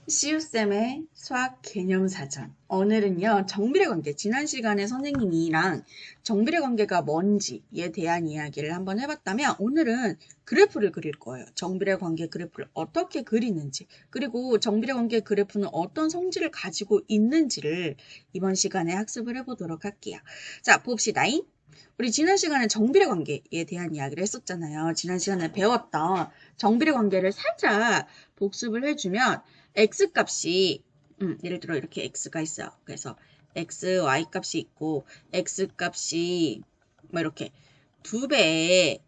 시우쌤의 수학 개념 사전. 오늘은요, 정비례 관계. 지난 시간에 선생님이랑 정비례 관계가 뭔지에 대한 이야기를 한번 해봤다면, 오늘은 그래프를 그릴 거예요. 정비례 관계 그래프를 어떻게 그리는지, 그리고 정비례 관계 그래프는 어떤 성질을 가지고 있는지를 이번 시간에 학습을 해보도록 할게요. 자, 봅시다잉. 우리 지난 시간에 정비례 관계에 대한 이야기를 했었잖아요. 지난 시간에 배웠던 정비례 관계를 살짝 복습을 해주면 x값이 예를 들어 이렇게 x가 있어요. 그래서 x, y 값이 있고 x값이 뭐 이렇게 2배,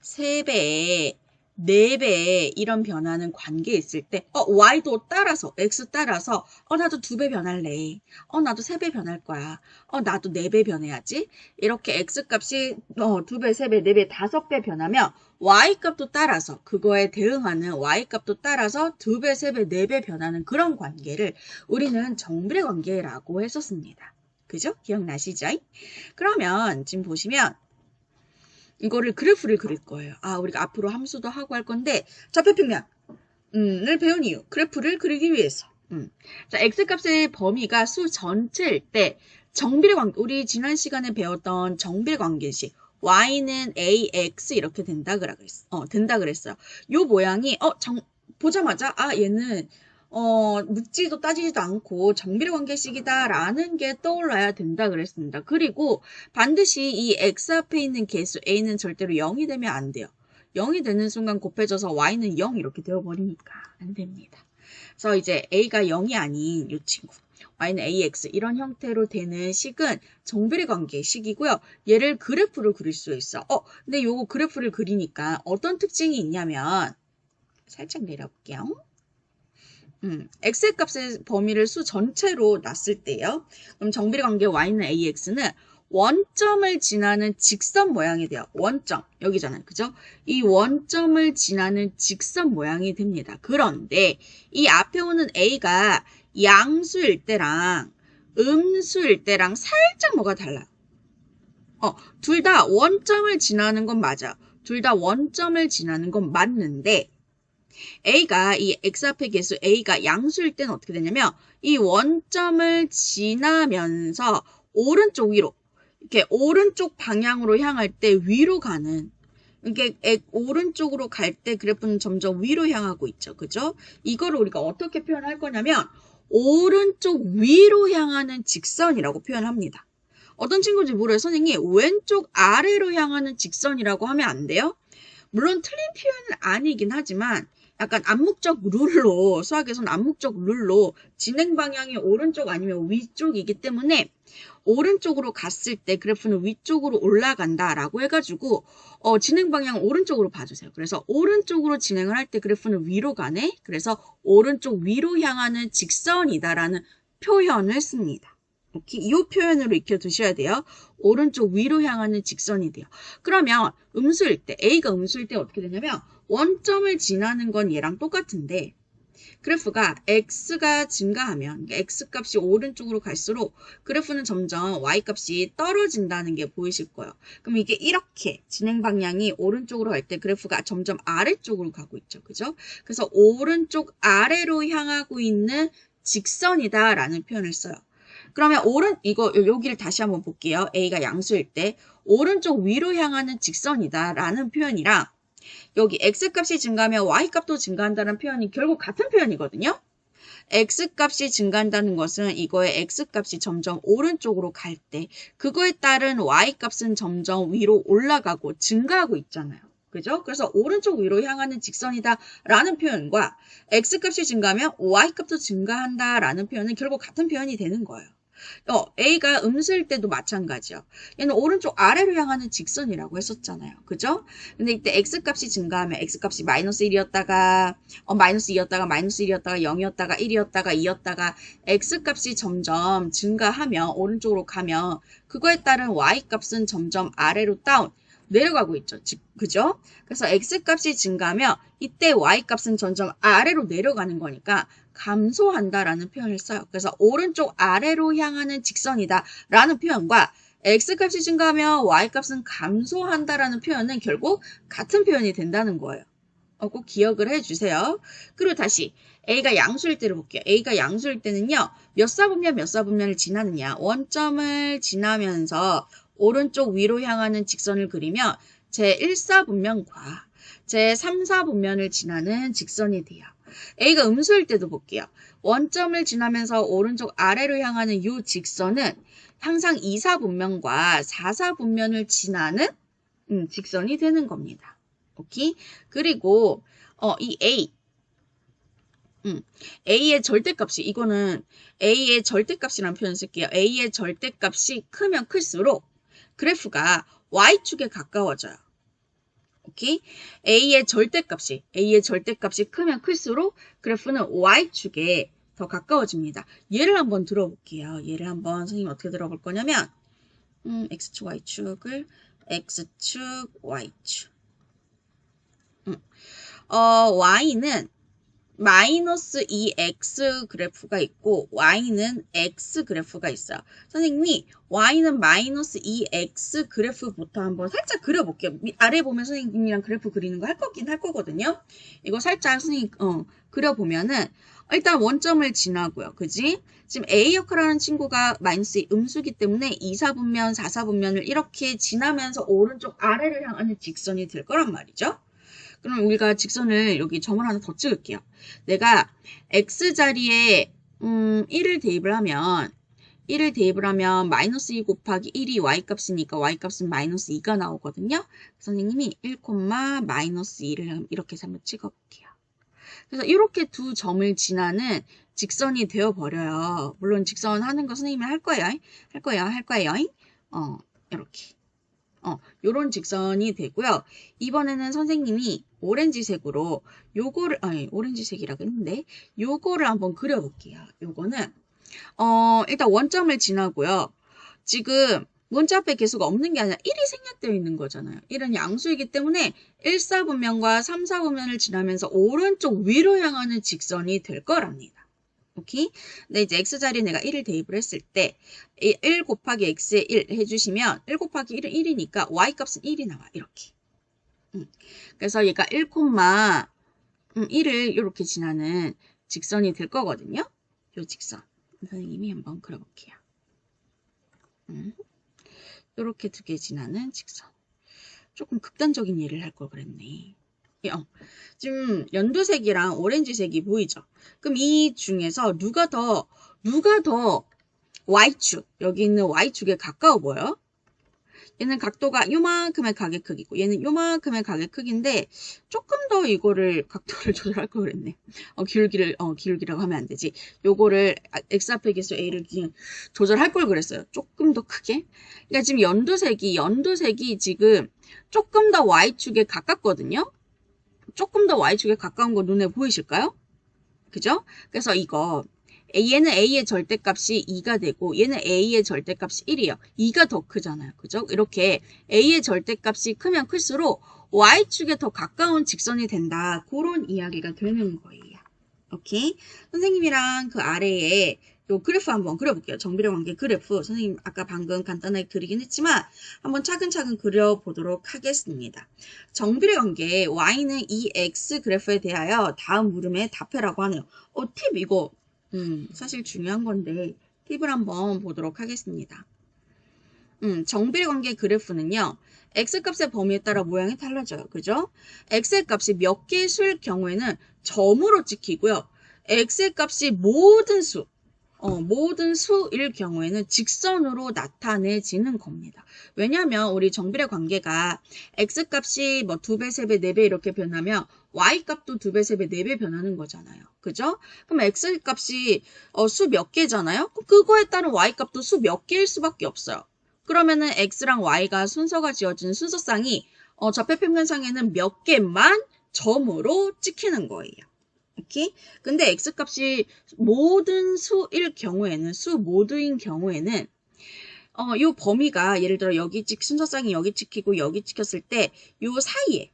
3배, 4배 이런 변하는 관계에 있을 때 y도 따라서 x 따라서 나도 2배 변할래. 나도 3배 변할 거야. 나도 4배 변해야지. 이렇게 x값이 2배, 3배, 4배, 5배 변하면 y값도 따라서 그거에 대응하는 y값도 따라서 2배, 3배, 4배 변하는 그런 관계를 우리는 정비례 관계라고 했었습니다. 그죠? 기억나시죠? 그러면 지금 보시면 이거를 그래프를 그릴 거예요. 우리가 앞으로 함수도 하고 할 건데 좌표평면을 배운 이유, 그래프를 그리기 위해서. 자, x값의 범위가 수 전체일 때 정비례 관계, 우리 지난 시간에 배웠던 정비례 관계식 y는 ax 이렇게 된다 그랬어요. 요 모양이 보자마자 얘는 묻지도 따지지도 않고 정비례 관계식이다라는 게 떠올라야 된다 그랬습니다. 그리고 반드시 이 x 앞에 있는 개수 a는 절대로 0이 되면 안 돼요. 0이 되는 순간 곱해져서 y는 0 이렇게 되어버리니까 안 됩니다. 그래서 이제 a가 0이 아닌 이 친구 y는 ax 이런 형태로 되는 식은 정비례 관계식이고요. 얘를 그래프로 그릴 수 있어. 근데 요거 그래프를 그리니까 어떤 특징이 있냐면 살짝 내려볼게요. x값의 범위를 수 전체로 놨을 때요. 그럼 정비례 관계 y는 ax는 원점을 지나는 직선 모양이 돼요. 원점 여기잖아요. 그죠? 이 원점을 지나는 직선 모양이 됩니다. 그런데 이 앞에 오는 a가 양수일 때랑 음수일 때랑 살짝 뭐가 달라요. 둘 다 원점을 지나는 건 맞아. 둘 다 원점을 지나는 건 맞는데 a가 이 x 앞의 개수 a가 양수일 때는 어떻게 되냐면 이 원점을 지나면서 오른쪽 위로 이렇게 오른쪽 방향으로 향할 때 위로 가는 이게 오른쪽으로 갈 때 그래프는 점점 위로 향하고 있죠. 그죠? 이거를 우리가 어떻게 표현할 거냐면 오른쪽 위로 향하는 직선이라고 표현합니다. 어떤 친구인지 모르요 선생님 왼쪽 아래로 향하는 직선이라고 하면 안 돼요? 물론 틀린 표현은 아니긴 하지만 약간 암묵적 룰로 수학에서는 암묵적 룰로 진행 방향이 오른쪽 아니면 위쪽이기 때문에 오른쪽으로 갔을 때 그래프는 위쪽으로 올라간다라고 해가지고 진행 방향 오른쪽으로 봐주세요. 그래서 오른쪽으로 진행을 할 때 그래프는 위로 가네. 그래서 오른쪽 위로 향하는 직선이다라는 표현을 씁니다. 이렇게 이 표현으로 익혀두셔야 돼요. 오른쪽 위로 향하는 직선이 돼요. 그러면 음수일 때 A가 음수일 때 어떻게 되냐면 원점을 지나는 건 얘랑 똑같은데 그래프가 X가 증가하면 X값이 오른쪽으로 갈수록 그래프는 점점 Y값이 떨어진다는 게 보이실 거예요. 그럼 이게 이렇게 진행 방향이 오른쪽으로 갈 때 그래프가 점점 아래쪽으로 가고 있죠. 그죠? 그래서 오른쪽 아래로 향하고 있는 직선이다라는 표현을 써요. 그러면 여기를 다시 한번 볼게요. A가 양수일 때 오른쪽 위로 향하는 직선이다라는 표현이랑 여기 x값이 증가하면 y값도 증가한다는 표현이 결국 같은 표현이거든요. x값이 증가한다는 것은 이거의 x값이 점점 오른쪽으로 갈 때 그거에 따른 y값은 점점 위로 올라가고 증가하고 있잖아요. 그죠? 그래서 오른쪽 위로 향하는 직선이다 라는 표현과 x값이 증가하면 y값도 증가한다 라는 표현은 결국 같은 표현이 되는 거예요. A가 음수일 때도 마찬가지요. 얘는 오른쪽 아래로 향하는 직선이라고 했었잖아요. 그죠? 근데 이때 x값이 증가하면 x값이 마이너스 1이었다가 마이너스 2였다가 마이너스 1이었다가 0이었다가 1이었다가 2였다가 x값이 점점 증가하면 오른쪽으로 가면 그거에 따른 y값은 점점 아래로 다운 내려가고 있죠. 그죠? 그래서 x값이 증가하면 이때 y값은 점점 아래로 내려가는 거니까 감소한다라는 표현을 써요. 그래서 오른쪽 아래로 향하는 직선이다 라는 표현과 x값이 증가하면 y값은 감소한다라는 표현은 결국 같은 표현이 된다는 거예요. 꼭 기억을 해주세요. 그리고 다시 A가 양수일 때를 볼게요. A가 양수일 때는요. 몇 사분면 몇 사분면을 지나느냐. 원점을 지나면서 오른쪽 위로 향하는 직선을 그리면 제1사분면과 제3사분면을 지나는 직선이 돼요. A가 음수일 때도 볼게요. 원점을 지나면서 오른쪽 아래로 향하는 이 직선은 항상 2사분면과 4사분면을 지나는 직선이 되는 겁니다. 오케이? 그리고 이 A A의 절대값이 이거는 A의 절대값이라는 표현을 쓸게요. A의 절대값이 크면 클수록 그래프가 Y축에 가까워져요. 오케이? A의 절대값이 크면 클수록 그래프는 Y축에 더 가까워집니다. 예를 한번 들어볼게요. 예를 한번 선생님 어떻게 들어볼 거냐면 X축, Y축을 X축, Y축 Y는 마이너스 2x 그래프가 있고 y는 x 그래프가 있어요. 선생님이 y는 마이너스 2x 그래프부터 한번 살짝 그려볼게요. 아래 보면 선생님이랑 그래프 그리는 거 할 거긴 할 거거든요. 이거 살짝 선생님 그려보면은 일단 원점을 지나고요. 그지? 지금 A 역할하는 친구가 마이너스 음수기 때문에 2사분면, 4사분면을 이렇게 지나면서 오른쪽 아래를 향하는 직선이 될 거란 말이죠. 그럼 우리가 직선을 여기 점을 하나 더 찍을게요. 내가 x자리에 1을 대입을 하면 마이너스 2 곱하기 1이 y값이니까 y값은 마이너스 2가 나오거든요. 선생님이 1, 마이너스 2를 이렇게 한번 찍어볼게요. 그래서 이렇게 두 점을 지나는 직선이 되어버려요. 물론 직선 하는 거 선생님이 할 거예요. 이렇게. 요런 직선이 되고요. 이번에는 선생님이 오렌지색으로 요거를, 오렌지색이라고 했는데, 요거를 한번 그려볼게요. 요거는, 일단 원점을 지나고요. 지금 문자 앞에 개수가 없는 게 아니라 1이 생략되어 있는 거잖아요. 1은 양수이기 때문에 1사분면과 3사분면을 지나면서 오른쪽 위로 향하는 직선이 될 거랍니다. 오케이? 근데 이제 x자리에 내가 1을 대입을 했을 때 1 곱하기 x에 1 해주시면 1 곱하기 1은 1이니까 y값은 1이 나와. 이렇게. 그래서 얘가 1, 1을 이렇게 지나는 직선이 될 거거든요. 요 직선. 선생님이 한번 그려볼게요. 이렇게 두 개 지나는 직선. 조금 극단적인 예를 할 걸 그랬네. 지금 연두색이랑 오렌지색이 보이죠? 그럼 이 중에서 누가 더 Y축, 여기 있는 Y축에 가까워 보여요? 얘는 각도가 요만큼의 가게 크기고 얘는 요만큼의 가게 크기인데 조금 더 이거를 각도를 조절할 걸 그랬네. 기울기라고 하면 안 되지. 요거를 x 앞에 개수 a를 조절할 걸 그랬어요. 조금 더 크게. 그러니까 지금 연두색이 지금 조금 더 Y축에 가깝거든요. 조금 더 Y축에 가까운 거 눈에 보이실까요? 그죠? 그래서 이거 얘는 A의 절대값이 2가 되고 얘는 A의 절대값이 1이에요. 2가 더 크잖아요. 그죠? 이렇게 A의 절대값이 크면 클수록 Y축에 더 가까운 직선이 된다. 그런 이야기가 되는 거예요. 오케이? 선생님이랑 그 아래에 요 그래프 한번 그려볼게요. 정비례 관계 그래프. 선생님 아까 방금 간단하게 그리긴 했지만 한번 차근차근 그려보도록 하겠습니다. 정비례 관계 y는 2x 그래프에 대하여 다음 물음에 답해라고 하네요. 팁 이거 사실 중요한 건데 팁을 한번 보도록 하겠습니다. 정비례 관계 그래프는요. x값의 범위에 따라 모양이 달라져요. 그죠? x의 값이 몇 개의 수일 경우에는 점으로 찍히고요. x의 값이 모든 수일 경우에는 직선으로 나타내지는 겁니다. 왜냐하면 우리 정비례 관계가 x값이 뭐 2배, 3배, 4배 이렇게 변하면 y값도 2배, 3배, 4배 변하는 거잖아요. 그죠? 그럼 x값이 수 몇 개잖아요? 그럼 그거에 따른 y값도 수 몇 개일 수밖에 없어요. 그러면은 x랑 y가 순서가 지어진 순서상이 좌표평면상에는 몇 개만 점으로 찍히는 거예요. 오케이? 근데 x값이 모든 수일 경우에는 수 모두인 경우에는 요 범위가 예를 들어 여기 순서상이 여기 찍히고 여기 찍혔을 때 요 사이에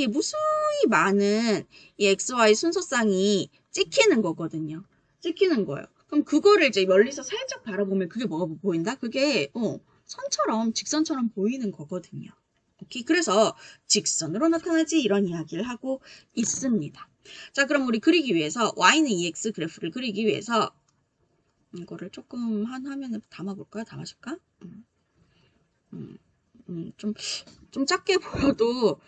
무수히 많은 이 xy 순서상이 찍히는 거거든요. 찍히는 거예요. 그럼 그거를 이제 멀리서 살짝 바라보면 그게 뭐가 보인다? 그게 선처럼 직선처럼 보이는 거거든요. 오케이. 그래서 직선으로 나타나지 이런 이야기를 하고 있습니다. 자, 그럼 우리 그리기 위해서 y는 EX 그래프를 그리기 위해서 이거를 조금 한 화면에 담아볼까요? 담아줄까? 좀 작게 보여도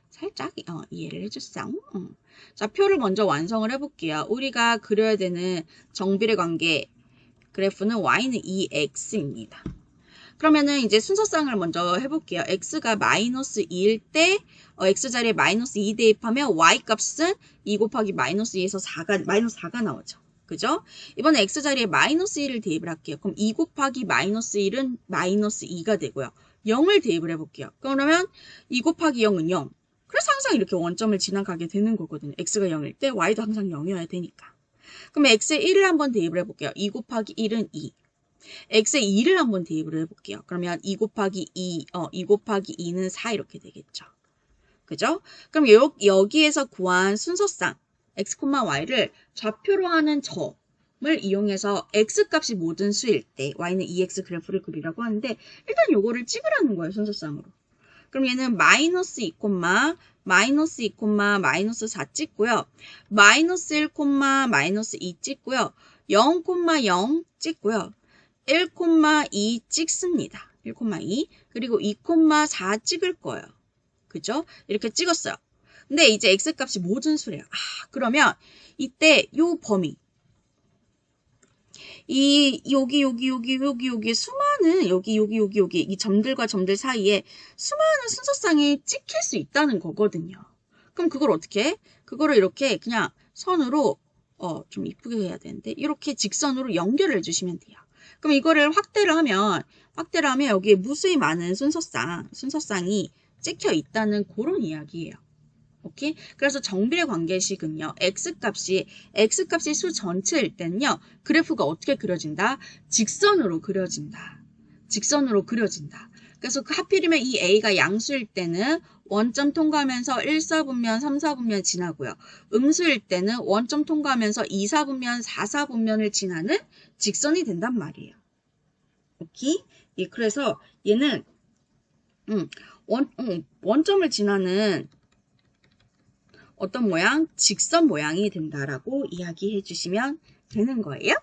살짝 이해를 해주세요. 자, 표를 먼저 완성을 해볼게요. 우리가 그려야 되는 정비례 관계 그래프는 y는 2x입니다. 그러면은 이제 순서상을 먼저 해볼게요. x가 마이너스 2일 때 x 자리에 마이너스 2 대입하면 y 값은 2 곱하기 마이너스 2에서 마이너스 4가 나오죠. 그죠? 이번에 x 자리에 마이너스 1을 대입을 할게요. 그럼 2 곱하기 마이너스 1은 마이너스 2가 되고요. 0을 대입을 해볼게요. 그러면 2 곱하기 0은 0. 그래서 항상 이렇게 원점을 지나가게 되는 거거든요. x가 0일 때 y도 항상 0이어야 되니까. 그럼 x에 1을 한번 대입을 해볼게요. 2 곱하기 1은 2. x에 2를 한번 대입을 해볼게요. 그러면 2 곱하기 2는 4 이렇게 되겠죠. 그죠? 그럼 여기에서 구한 순서상 x, y를 좌표로 하는 점을 이용해서 x값이 모든 수일 때 y는 2x 그래프를 그리라고 하는데 일단 요거를 찍으라는 거예요. 순서상으로. 그럼 얘는 마이너스 2, 마이너스 4 찍고요. 마이너스 1, 마이너스 2 찍고요. 0, 0 찍고요. 1,2 찍습니다. 1,2 그리고 2,4 찍을 거예요. 그죠? 이렇게 찍었어요. 근데 이제 x값이 모든 수래요. 그러면 이때 요 범위 여기 수많은 여기 이 점들과 점들 사이에 수많은 순서상이 찍힐 수 있다는 거거든요. 그럼 그걸 어떻게 해? 그거를 이렇게 그냥 선으로 좀 이쁘게 해야 되는데 이렇게 직선으로 연결을 해주시면 돼요. 그럼 이거를 확대를 하면 여기에 무수히 많은 순서상이 찍혀 있다는 그런 이야기예요. 오케이? 그래서 정비례 관계식은요. x값이 수 전체일 때는요. 그래프가 어떻게 그려진다? 직선으로 그려진다. 그래서 하필이면 이 a가 양수일 때는 원점 통과하면서 1, 4분면, 3, 4분면 지나고요. 음수일 때는 원점 통과하면서 2, 4분면, 4, 4분면을 지나는 직선이 된단 말이에요. 오케이? 예, 그래서 얘는 원점을 지나는 어떤 모양? 직선 모양이 된다라고 이야기해 주시면 되는 거예요.